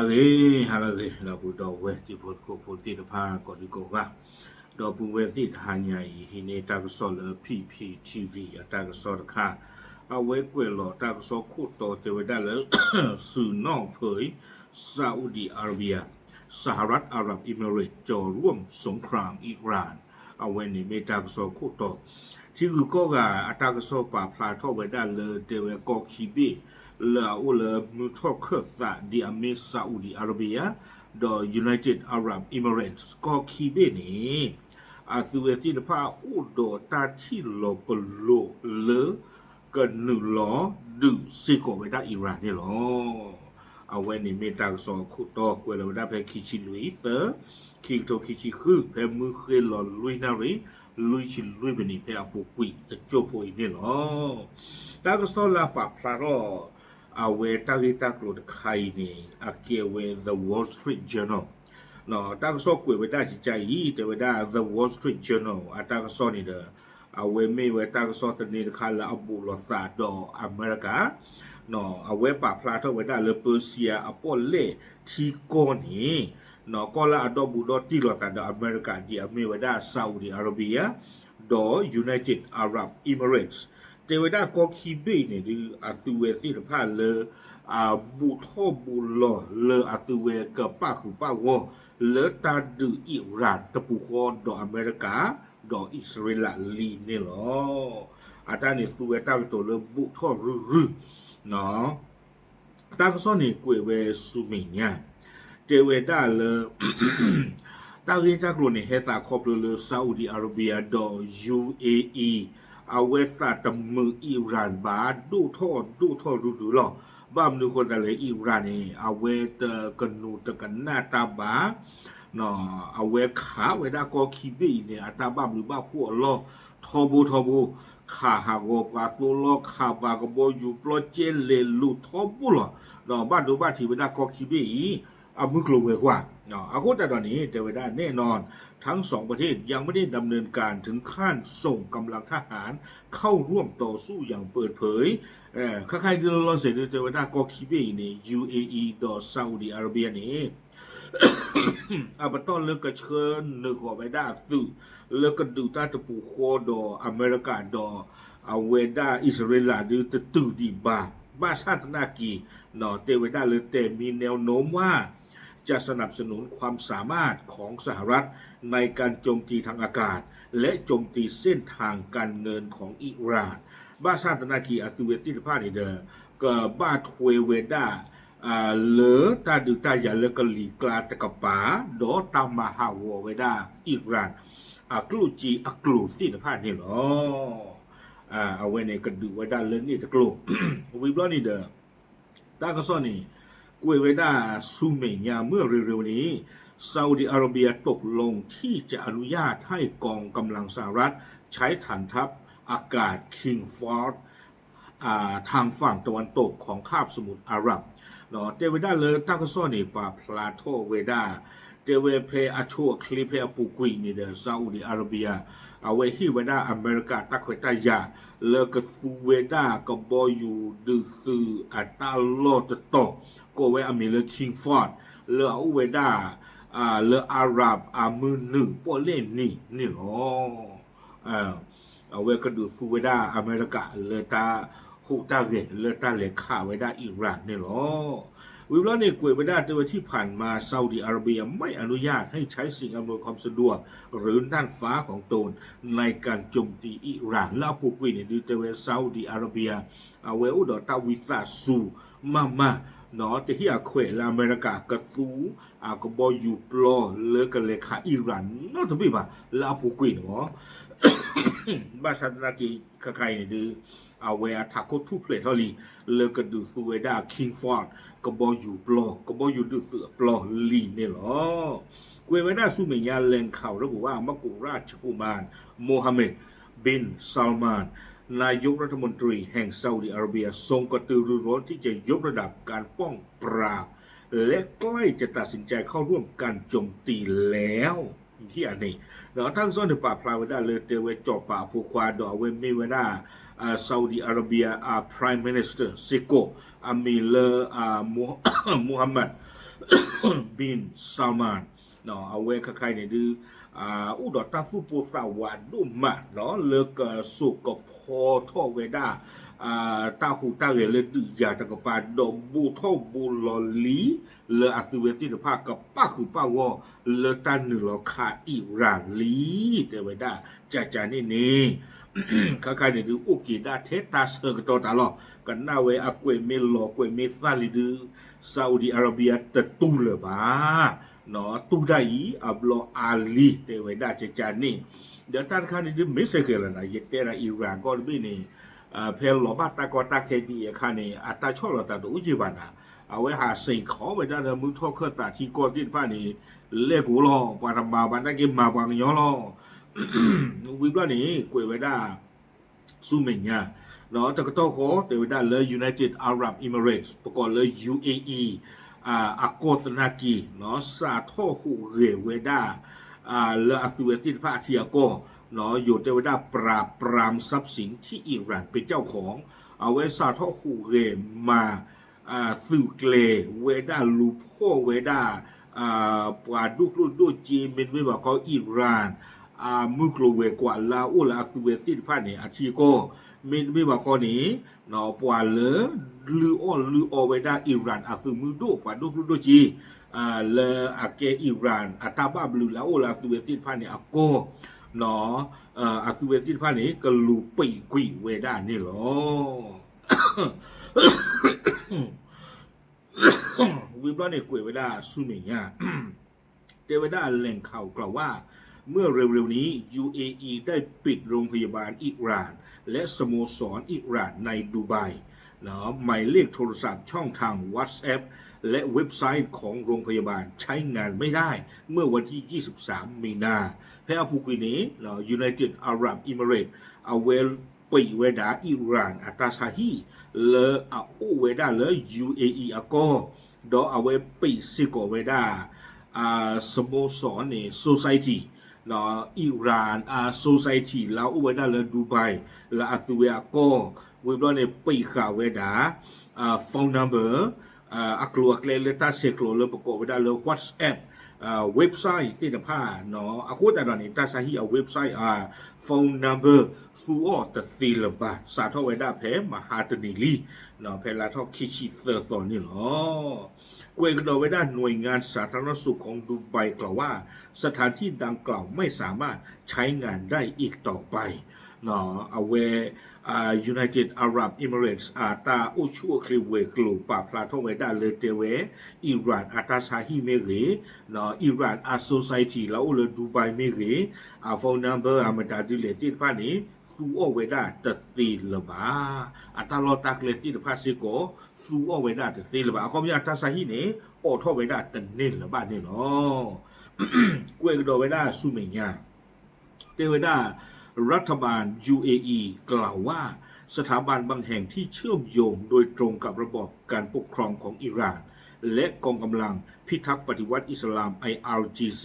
halage la bu do we ti pot ko pot ti da pha ko di ko ga do bu we ti ha nya yi hi ne ta so le PPTV ta so da kha a we kwe lo ta so khu to te we da le su no phoi Saudi Arabia สหรัฐอาหรับเอมิเรตส์จ่อร่วมสงครามอิหร่านเอาไว้ในเมตากโซโคโตที่คือก็กาอัตากโซปาพลาทอไว้ได้เลยเดวกอคีบีเลออุเลมุทอเคสะดิอาเมซาอุดีอาระเบียดอ United Arab Emirates ก็คีบีนี่อาสุเวตินพาอุดอตาที่โลปโลเลกันหนึ่งล้อดึสิโกไว้ได้อิหร่านนี่หรอเอาไว้ในเมตาสองคู่ต่อเวลาได้ไปคิชิลุยเตอคิโตคิชิคือไปมือเคยหล่อลุยนารีลุยชิลุยเป็นนี่ไปอาปุกุยจะโจโพยนี่หรอตาก็สอนลาปะพลาโรเอาไว้ตากิตากลุดไข่นี่อาเกียเว The Wall Street Journal เนาะตาก็สอนกุยไว้ได้จิตใจยี่แต่ไว้ได้ The Wall Street Journal อาตาก็สอนนี่เด้อเอาไว้ไม่ไว้ตาก็สอนตอนนี้คันละอับูลอตาดออเมริกาเนาะเอาไว้ปะพลาทเอาไว้ได้เลยเปอร์เซียอโปเล่ที่ก้อนนี้เนาะก็ละอดอบูดอตีลอตาดอเมริกาที่อเมริกาซาอุดิอาระเบียดอ United Arab Emirates แต่ไว้ได้ก็คีบีเนี่ยดูอัตุเวที่ผ่านเลยบูทอบูลอเลยอัตุเวกับป้าคือป้าวอเลยตาดูอิหร่านตะปูคอนดออเมริกาดออิสราเอลลีเนี่ยหรออาจารย์เนี่ยตัวตั้งตัวเลยบูทอรื้อเนาะตาก็ซ่อนนี่กุยเวสุมิเนี่ยเจเวด้าเลยตาเรียนจากกลุ่มนี่เฮตาครอบเลยซาอุดิอาระเบียดอ UAE เอาเวตาตมืออิหร่านบาดูท่อดูหรอบ้ามดูคนแต่เลยอิหร่านนี่เอาเวตกันนูตกันหน้าตาบาเนาะเอาเวขาเวด้าก็คีบีเนี่ยตาบ้ามหรือบ้าพวกล้อทอบูข้าหากว่าตัวลอกข้าบากบอยู่ปลอเจเลลูทอบุลเนาะบ้านดูบ้านที่เวลาก็คิดบีเอามือกลัวกว่าเนาะเอาแต่ตอนนี้แต่เวลาแน่นอนทั้งสองประเทศยังไม่ได้ดำเนินการถึงขั้นส่งกำลังทหารเข้าร่วมต่อสู้อย่างเปิดเผยใครๆดูลองเสร็จแต่เวลาก็คิดบีนี่ UAE ต่อซาอุดิอาระเบียนี่อาบต้นเลือกกระเชิญหนึ่งหัวไปได้ตื่เลือกกระดูตาตะปูโคดออเมริกาดอเอาเวด้าอิสราเอลดูตะตื่ดีบ้าชาตินากีเนาะเตเวด้าเลยแต่มีแนวโน้มว่าจะสนับสนุนความสามารถของสหรัฐในการโจมตีทางอากาศและโจมตีเส้นทางการเงินของอิหร่านบ้าชาตินากีอัตุเวติภาพนี่เด้อก็บ้าทเวเวด้าเหลือตาดูตาอย่าเลือกลีกลาตะกป๋าดอตามมาฮาวเวด้าอิหร่านกลูจีกลูที่ในภาคนี่หรอเอาไว้ในกระดูกไว้ด้านเล่นนี่ตะกลูวิบล้อนี่เด้อตาก็ซ่อนนี่กวยไว้ด้าซูเมียเมื่อเร็วๆนี้ซาอุดิอาระเบียตกลงที่จะอนุญาตให้กองกำลังสหรัฐใช้ฐานทัพอากาศคิงฟอร์ดทางฝั่งตะวันตกของคาบสมุทรอาหรับเนาะเตเวด้าเลยตาก็ซ่อนนี่ปาพลาโตเวด้าเตเวเพอาชัวคลิเพอปูกุยนี่เดซาอุดิอาระเบียเอาไว้ที่เวด้าอเมริกาตะควยตายาเลกฟูเวด้าก็บอยู่ดื้ออัตาโลตโตก็ไว้อเมริกคิงฟอร์ดเลอเวด้าเลอาหรับมือหนึ่งปอเล่นนี่หรอเอาไว้ก็ดูฟูเวด้าอเมริกาเลตาฮูตาเกเลตาเลขาไว้ได้อิหร่านนี่หรอวิบล้อเนี่ยกวยไปได้แต่ว่าที่ผ่านมาซาอุดิอาระเบียไม่อนุญาตให้ใช้สิ่งอำนวยความสะดวกหรือด้านฟ้าของตนในการโจมตีอิหร่านแล้วพวกวินดูแต่ว่าซาอุดิอาระเบียเอาไว้อุดรตาวิตาสูมาเนาะแต่ที่อาเควลอเมริกากระตูก็บอยู่ปลอเลิกกันเลยค่ะอิหร่านนอกจากนี้ป่ะแล้วพวกวินเนาะบาชาตนากีใครเนี่ยดูเอาไว้ทักโคทุเพลทอลีเลิกกันดูฟูเวด้าคิงฟอร์ดก็บอยู่ปลอก็บอยู่ดูปลอลีเนี่ยหรอกวยไว้ได้สุเมียแหล่งข่าวระบุว่ามกุฎราชกุมารโมฮัมเหม็ดบินซัลมานนายกรัฐมนตรีแห่งซาอุดิอาระเบียทรงกระตือรือร้นที่จะยกระดับการป้องปราบและใกล้จะตัดสินใจเข้าร่วมการโจมตีแล้วที่อันนี้เราทั้งซ้อนในป่าพลายไว้ได้เลยเตเวจอบป่าผูกควาดอเวมีไว้ได้ซาอุดิอาระเบียPrime Minister ซิโกมีเลมูฮัมหมัด bin Salman เนาะเอาไว้ใครๆเนี่ยดูอุดรตาผู้ปูสาวาดุมาเนาะเลิกสุกพอท่อเวดาตาหูตาเรเลดือยาตะกปาดอบูท่อบูลอลีเลออัตเวติภากับป้าคือป้าวอเลตันหนึ่งลอคาอิรานลีเตเวดาจานี่นี่ใครๆเนี่ยดูอุกิดาเทตาเซอร์กตอตาลอกันนาเวอากวยเมลอกวยเมซาลิดูซาอุดิอาระเบียตะตูเลบาเนาะตูได้อับลออาลีเตเวดาจานี่เดี๋ยวท่านข้านี่ดูไม่เสกเลยนะเยเตระอิรานก็ไม่นี่เพลหลอบ้าตากอตาเคดีข้านี่อัตาชอบเราตาดูจีบันนะเอาไว้หาสิ่งของไปได้เลยมึงทอเครื่องตาที่กอดินผ้านี่เล่กูรอปาทำมาบันได้กินมาบางย้อนรอวิบล้านี่กวยไว้ได้สู้เหม่งเนี่ยเนาะจากตัวเขาเตไว้ได้เลย United Arab Emirates ประกอบเลย UAE อากอตนากีเนาะสาทอหูเรเวด้าเลออัตุเวติพาเทียโกเนาะอยู่เตไว้ได้ปราบปรามทรัพย์สินที่อิหร่านเป็นเจ้าของเอาไว้สาทอหูเรมาสื่อเกลเวด้าลูพ่อเวด้าปาดุกดูจีเมนเวว่าเขาอิหร่านมือกลัวเวกว่าลาอุลาอัตุเวติพาเนี่ยอาชีโกเมนไม่ว่าข้อนี้เนาะปวาเลลือเวด้าอิหร่านอาซึมือดูปวาดูจีเลอาเกอิหร่านอัตาบาบลือแล้วลาตุเวติพาเนี่ยอาโกเนาะอาตุเวติพาเนี่ยก็ลูปีกุยเวด้านี่หรอวิบล้อเนี่ยกุยเวด้าสุเมียเตเวด้าแหล่งข่าวกล่าวว่าเมื่อเร็วๆนี้ UAE ได้ปิดโรงพยาบาลอิหร่านและสโมสรอิหร่านในดูไบเนาะหมายเลขโทรศัพท์ช่องทาง WhatsApp และเว็บไซต์ของโรงพยาบาลใช้งานไม่ได้เมื่อวันที่ 23 มีนาแพร่ผู้กุยนี้เนาะ United Arab Emirates เอาเวลปีเวดาอิหร่านอัตาซาฮีเลออูเวดาเลอ UAE อากอดอเอาเวปีซิโกเวดาสโมสรเนี่ย Societyเนาะอิหร่านโซไซตี้ลาวอุเวดาเลดูไบลาอัตุเวอโกเว็บล้อเนี่ยปีข่าวเวดาโฟนนัมเบอร์อักลัวเลตาเซกโลเลประกอบเวดาเล WhatsApp เว็บไซต์ที่จะพาเนาะอาคูแต่ตอนนี้ตาซาฮีเอาเว็บไซต์โฟนนัมเบอร์ฟูออตตีลบาสาทอเวดาเพมหาตนิลีเนาะเพลาทอคิชิเตอร์ตอนนี้เนาะกวยกระโดดไว้ด้านหน่วยงานสาธารณสุขของดูไบกล่าวว่าสถานที่ดังกล่าวไม่สามารถใช้งานได้อีกต่อไปเนาะเอาเวUnited Arab Emirates ตาอุชัวคลิเวกลูปาพลาทเวด้าเลเตเวอิหร่านอาตาซาฮีเมเรเนาะอิหร่านอาโซไซตี้แล้วเลดูไบเมเรโฟนนัมเบอร์อามาดาดิเลติพานี้ซูโอเวด้าตตีลบาอัตาลอตักเลติพาซิโกซูโอเวด้าตตีลบาเขามีอาตาซาฮีเนี่ยโอทอเวด้าตเนลบาเนี่ยเนาะกวยกระโดดเวด้าซูเมียเตเวด้ารัฐบาล UAE กล่าวว่าสถาบันบางแห่งที่เชื่อมโยงโดยตรงกับระบอบการปกครองของอิหร่านและกองกำลังพิทักษ์ปฏิวัติอิสลาม IRGC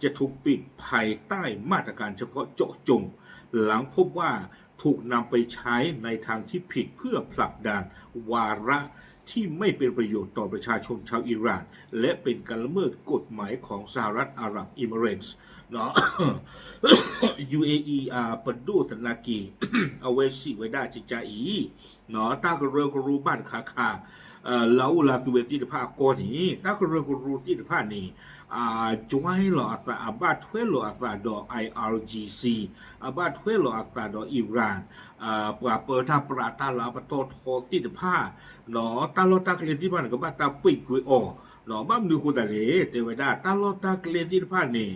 จะถูกปิดภายใต้มาตรการเฉพาะเจาะจงหลังพบว่าถูกนำไปใช้ในทางที่ผิดเพื่อผลักดันวาระที่ไม่เป็นประโยชน์ต่อประชาชนชาวอิหร่านและเป็นการละเมิดกฎหมายของสหรัฐอาหรับเอมิเรตส์เนาะ UAE ปดูตนากีเอาไว้สิไว้ได้จิจาอีเนาะตากระเรือกรูบ้านคาแล้วลาตัวเวทีภาคก่อนนี้ตากระเรือกรูที่ภาคนี้จวยหลออัตราอาบาทเวหลออัตราดอ IRGC อาบาทเวหลออัตราดออิหร่านปราเปิดท่าปราตาลาปโตทอติดผ้าเนาะตาลอตากเลที่บ้านก็บ้านตาปิดกุยอเนาะบ้านดูคนแต่เลยเทวดาตาลอตากเลที่ผ้านี่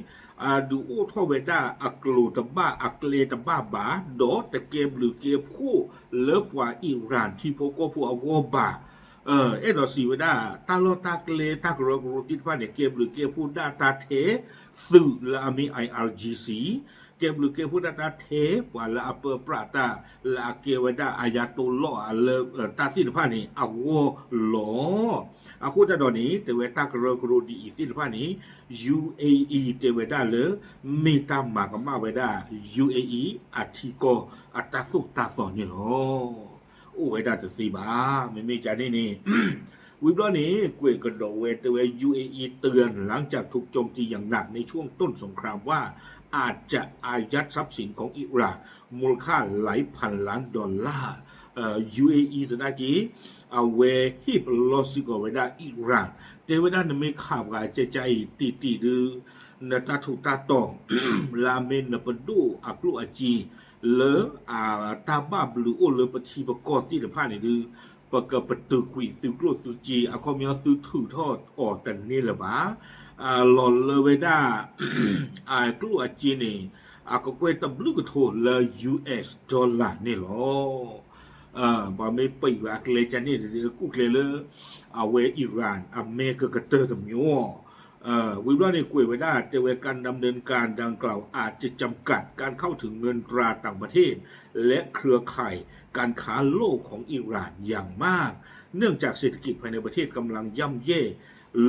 ดูโอทอเวดาอักลูตบ้าอักเลตบ้าบาดอแต่เกมหรือเกมคู่เลิกกว่าอิหร่านที่พวกก็พวกอวบาดอสีเวดาตาลอตากเลตากรกรูติดผ้าเนี่ยเกมหรือเกมพูดดาตาเทสื่อละมี IRGC เกมหรือเกมพูดดาตาเทว่าละอัปเปอร์ปราตาละเกวดาอายาตุลลอเลตาที่ผ้านี่อวหลออาคูตาดอนี้เตเวตากรกรูดีที่ผ้านี้ UAE เตเวดาเลมีตามมากมาเวดา UAE อาทิโกอัตาสุตาสอนนี่หรอโอ้เวดาจะสีบาไม่มีจานี่ วิบล้อนี้กวยกระโดดเวตเว UAE เตือนหลังจากถูกโจมตีอย่างหนักในช่วงต้นสงครามว่าอาจจะอายัดทรัพย์สินของอิหร่านมูลค่าหลายพันล้านดอลลาร์UAE ตะกี้เอาเวฮิปลอสิกเวดาอิหร่านเทวดานไม่ข่าวกาใจตีดื้อนตาถูตาตองลาเมนปดูอักลุอจีเลตาบาบลูโอเลปทีปกอตีเดพานี่ดื้อปกปตุกุยตุกลุตุจีอะคอมยอตุถูทอดออกแต่นี่ละบาหลอนเลเวดากลุอจีนี่ก็กวยตบลูกโทเล US ดอลลาร์นี่หรอบาไม่ไปว่าเลจันนี่เดี๋ยวกูเคลเลอร์เอาเวอิหร่านอเมริกากระเตอร์ตมิโอวิบล้อนี่คุยไว้ได้แต่เวการดำเนินการดังกล่าวอาจจะจำกัดการเข้าถึงเงินตราต่างประเทศและเครือข่ายการค้าโลกของอิหร่านอย่างมากเนื่องจากเศรษฐกิจภายในประเทศกำลังย่ำแย่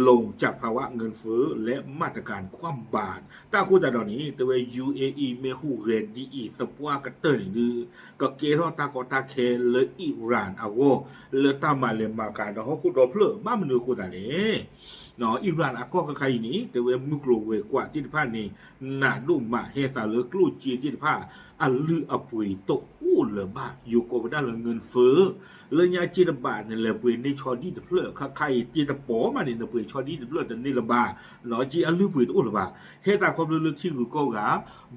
ลงจากภาวะเงินเฟ้อและมาตรการคว่ำบาตรตาคูแต่ตอนนี้แต่ว่า UAE เมฮูเรนดีตะปัวกัตเตอร์นี่ดื้อก็เกรอตากอตาเคเลอิหร่านอาวเลตามาเลมาการเขาคูดอเพลบ้ามนูคูแต่เนี่ยเนาะอิหร่านก็ใครนี่แต่ว่ามุกโลเวกว่าที่ผ่านนี่นาดุมาเฮตาเลกลูจีที่ผ่านอัลลืออปุยตกอู้เลยบ้าอยู่ก็ไม่ได้เลยเงินเฟ้อเลยยาจีนบาทเนี่ยเลยปุยในชอดีตะเพลใครจีนปอมาเนี่ยปุยชอดีตะเพลแต่นี่ละบ้าเนาะจีอัลลือปุยอู้เลยบ้าเฮตาความเลือกที่รู้ก็กะ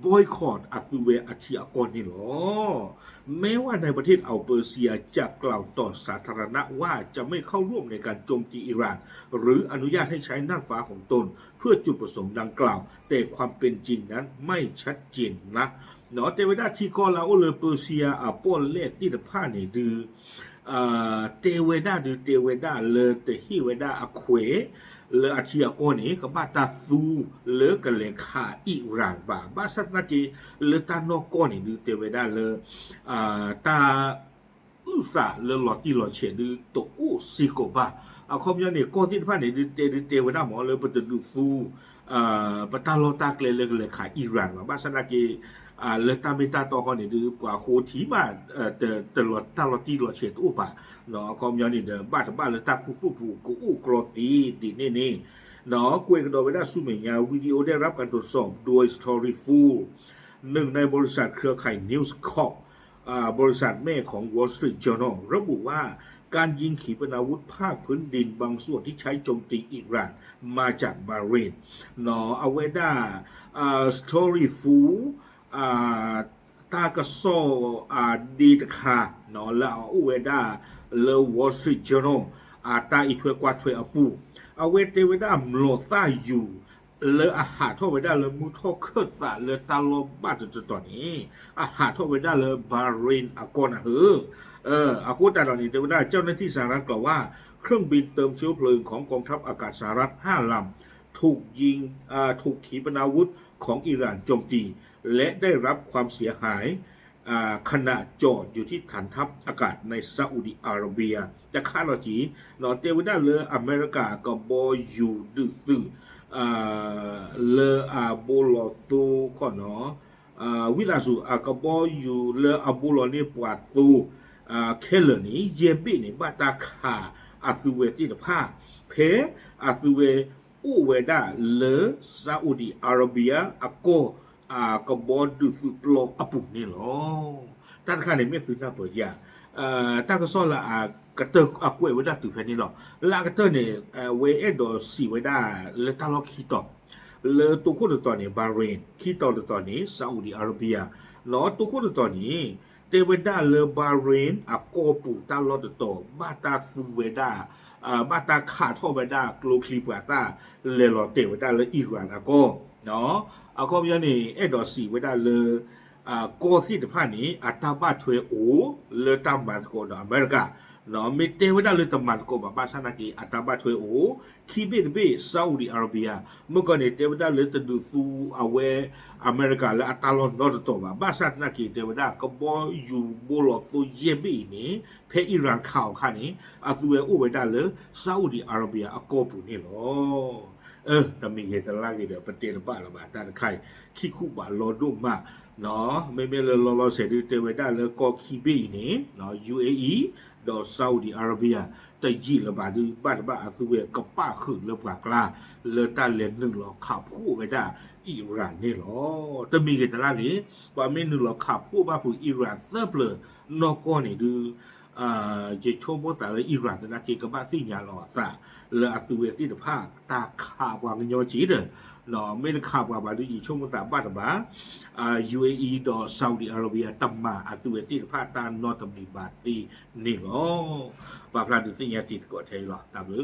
บอยคอตอัตุเวอธิอากรนี่หรอแม้ว่าในประเทศอัลเปอร์เซียจะกล่าวต่อสาธารณะว่าจะไม่เข้าร่วมในการโจมตีอิหร่านหรืออนุญาตให้ใช้น่านฟ้าของตนเพื่อจุดประสงค์ดังกล่าวแต่ความเป็นจริงนั้นไม่ชัดเจนนะเนาะแต่เวลาที่ก็เราเลยเปอร์เซียป้อนเล่ที่ตะผ้าเนี่ยดื้อเตเวดาดื้อเตเวดาเลยแต่ฮิเวดาอเควเลอาทิอาโกนี่ก็บ้าตาซูเลกันเลยขาอิหร่านบ้าสัตนาจีเลตานอกนี่ดื้อเตเวดาเลยตาอุษาเลหลอดที่หลอดเฉดดื้อตกอุซิโกบ้าคอมยอนเนี่ยก้อนที่ผ่านเนี่ยดื้อเตเวดาหมอเลยปตดูซูปตาโลตาเกลเลยขาอิหร่านบ้าสัตนาจีเลตาเมตาตอกันเนี่ยดูกว่าโคทีมาแต่ลอดตาลอดที่ลอดเฉดอุปะเนาะคอมยอนเนี่ยบ้านเลตาคูฟูกูอุกรอตีดีนี่เนาะกวยกันโดยไม่ได้สู้เหมือนยาวิดีโอได้รับการตรวจสอบโดย Storyful หนึ่งในบริษัทเครือข่าย News Corp บริษัทแม่ของ Wall Street Journal ระบุว่าการยิงขีปนาวุธภาคพื้นดินบางส่วนที่ใช้โจมตีอิหร่านมาจากบาห์เรนเนาะเอาไว้ได้ Storyfulตากระโซดีตคาเนาะแล้วเอาเวดาเลวอลสตรีทจอร์นอลตาอีถวยกว่าถวยอปูเอาเวเตเวดามโลตาอยู่เลอาหารทั่วเวดาเลมูทอเคิร์ตเลตาโลบาจุดตอนนี้อาหารทั่วเวดาเลบารินอากอนะอาคูตาตอนนี้เตเวดาเจ้าหน้าที่สหรัฐกล่าวว่าเครื่องบินเติมเชื้อเพลิงของกองทัพอากาศสหรัฐ5 ลำถูกยิงถูกขีปนาวุธของอิหร่านโจมตีและได้รับความเสียหายขณะจอดอยู่ที่ฐานทัพอากาศในซาอุดิอาระเบียจะคาดว่าจีนอเตวิดาเลออเมริกาก็บอยู่ดื้อเลอโบลอตูก่อนเนาะวิลาสูก็บอยู่เลอโบลอนี่ปวดตูเคลนี่เยบินี่บัตาคาตุเวติดผ้าเพตุเวอูเวดาเลอซาอุดิอาระเบียโกก็บอดูสุปลอปุนี่หรอท่านข้าในเมื่อคืนน่าเปิดยาท่านก็สอนละกระเตอร์กวยไว้ได้ตื่นแผ่นนี้หรอละกระเตอร์เนี่ยเวเอดอสีไว้ได้เลตาล็อกคีตอเลตัวคู่ตัวนี้บาห์เรนคีตอตัวนี้ซาอุดิอาระเบียเนาะตัวคู่ตัวนี้เตเวดาเลบาห์เรนโกปูตาลอดตัวบาตาคูเวดาบาตาขาทอเวดากลูคลีปาตาเลลอเตเวดาเลอิหร่านโกเนาะก็มีนี่เอดอสีไว้ได้เลยก็ที่จะผ่านนี้อัตราถวยโอเลตามมาสโกดอเมริกาเนาะมีเตไว้ได้เลยตามมาสโกบาชานากีอัตราถวยโอคีบิดเบซาอุดิอาระเบียเมื่อก่อนเนี่ยเตไว้ได้เลยตดูฟูเอาไว้อเมริกาและอัตราลอนนอร์ตัวบาชานากีเตไว้ได้ก็บออยู่โบลอฟูเยบีนี่เพอิหร่านข่าวข้านี้อัตราอุไว้ได้เลยซาอุดิอาระเบียอโกปุนี่หรอแต่มีเหตุอะไรเดี๋ยวประเทศบ้านเราบ้านด้านใครขี้คู่บ้านรอดุมมา နော်မေမေလောလောဆယ်ဒီတေဝဒါလေကောခီဘီနေနော် UAE ဒေါ်ဆောဒီအာရဗီယာတကြီးလဘာဒီဘတ်ဘာအသုဝေကပခုလဘကလာလေတလေနုလောခဖို့ဝဒါအီရန်နေလောတမီကတလာကြီးဘာမင်းနုလောခဖို့ဘာဖို့အီရန်သပလနော်ကောနေဒီเจโชโมตาเลยอิหร่านนะเกกบะสิญาลอซะละอตุเวติตภาตาคาบวางญอจีเดเนาะไม่ได้คาบวาบาดูจิโชโมตาบาตบาUAE ดอซาอุดิอาระเบียตัมมาอตุเวติตภาตานอตมีบาตีนี่เนาะบาพลาดุสิญาติก็ไทยลอตาบึ